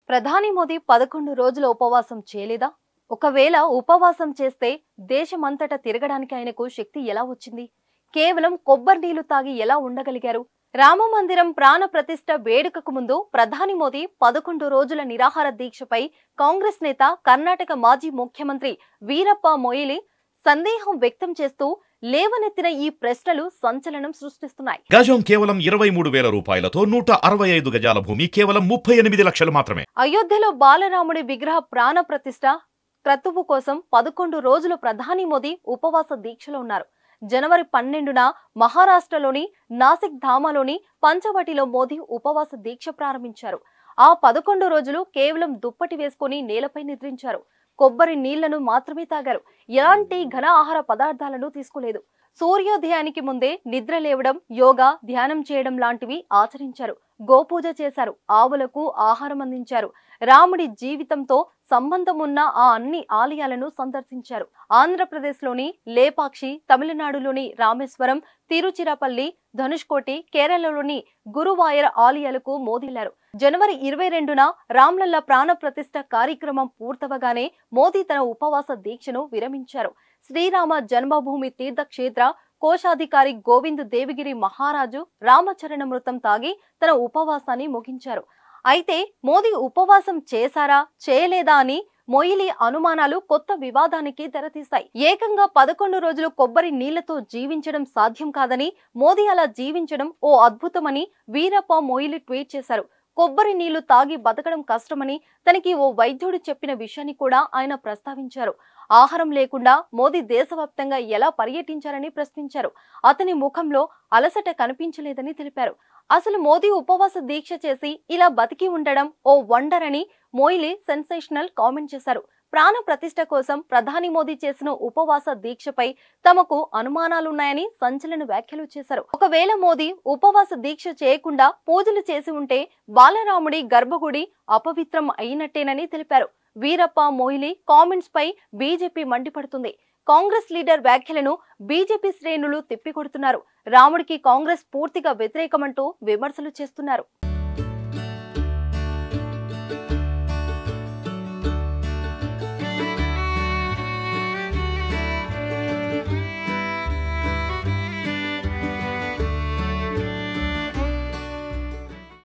ప్రధాని మోదీ 11 రోజుల ఉపవాసం చేయలేదా? ఒకవేళ ఉపవాసం చేస్తే దేశమంతటా తిరగడానికి ఆయనకు శక్తి ఎలా వచ్చింది? కేవలం కొబ్బరి నీళ్లు తాగి ఎలా ఉండగలిగారు? రామమందిరం ప్రాణ ప్రతిష్ఠ వేడుకకు ముందు ప్రధాని మోదీ 11 రోజుల నిరాహార దీక్షపై కాంగ్రెస్ నేత కర్ణాటక మాజీ ముఖ్యమంత్రి వీరప్ప మొయిలీ సందేహం వ్యక్తం చేస్తూ లేవనెత్తిన ఈ ప్రశ్నలు సంచలనం సృష్టిస్తున్నాయి. గజం కేవలం 23,000 రూపాయలతో 165 గజాల భూమి కేవలం 38 లక్షలు మాత్రమే. అయోధ్యలో బాలరాముడి విగ్రహ ప్రాణ ప్రతిష్ఠ క్రతువు కోసం 11 రోజులు ప్రధాని మోదీ ఉపవాస దీక్షలో ఉన్నారు. జనవరి 12న మహారాష్ట్రలోని నాసిక్ ధామలోని పంచవటిలో మోదీ ఉపవాస దీక్ష ప్రారంభించారు. ఆ 11 రోజులు కేవలం దుప్పటి వేసుకుని నేలపై నిద్రించారు. కొబ్బరి నీళ్లను మాత్రమే తాగారు. ఎలాంటి ఘన ఆహార పదార్థాలను తీసుకోలేదు. సూర్యోదయానికి ముందే నిద్ర లేవడం, యోగా, ధ్యానం చేయడం లాంటివి ఆచరించారు. గోపూజ చేశారు. ఆవులకు ఆహారం అందించారు. రాముడి జీవితంతో సంబంధం ఉన్న ఆ అన్ని ఆలయాలను సందర్శించారు. ఆంధ్రప్రదేశ్లోని లేపాక్షి, తమిళనాడులోని రామేశ్వరం, తిరుచిరాపల్లి, ధనుష్కోటి, కేరళలోని గురువాయూర్ ఆలయాలకు మోదీ వెళ్లారు. జనవరి 22న రామ్లల్ల ప్రాణ ప్రతిష్ఠ కార్యక్రమం పూర్తవగానే మోదీ తన ఉపవాస దీక్షను విరమించారు. శ్రీరామ జన్మభూమి తీర్థక్షేత్ర కోశాధికారి గోవింద్ దేవగిరి మహారాజు రామచరణమృతం తాగి తన ఉపవాసాన్ని ముగించారు. అయితే మోదీ ఉపవాసం చేశారా చేయలేదా అని మొయిలీ అనుమానాలు కొత్త వివాదానికి తెరతీశాయి. ఏకంగా 11 రోజులు కొబ్బరి నీళ్లతో జీవించడం సాధ్యం కాదని, మోదీ అలా జీవించడం ఓ అద్భుతమని వీరప్ప మొయిలీ ట్వీట్ చేశారు. కొబ్బరి నీళ్లు తాగి బతకడం కష్టమని తనకి ఓ వైద్యుడు చెప్పిన విషయాన్ని కూడా ఆయన ప్రస్తావించారు. ఆహారం లేకుండా మోదీ దేశవ్యాప్తంగా ఎలా పర్యటించారని ప్రశ్నించారు. అతని ముఖంలో అలసట కనిపించలేదని తెలిపారు. అసలు మోదీ ఉపవాస దీక్ష చేసి ఇలా బతికి ఉండడం ఓ వండర్ అని మొయిలీ సెన్సేషనల్ కామెంట్ చేశారు. ప్రాణ ప్రతిష్ఠ కోసం ప్రధాని మోదీ చేసిన ఉపవాస దీక్షపై తమకు అనుమానాలున్నాయని సంచలన వ్యాఖ్యలు చేశారు. ఒకవేళ మోదీ ఉపవాస దీక్ష చేయకుండా పూజలు చేసి ఉంటే బాలరాముడి గర్భగుడి అపవిత్రం అయినట్టేనని తెలిపారు. వీరప్ప మొయిలీ కామెంట్స్ పై బీజేపీ మండిపడుతుంది. కాంగ్రెస్ లీడర్ వ్యాఖ్యలను బీజేపీ శ్రేణులు తిప్పికొడుతున్నారు. రాముడికి కాంగ్రెస్ పూర్తిగా వ్యతిరేకమంటూ విమర్శలు చేస్తున్నారు.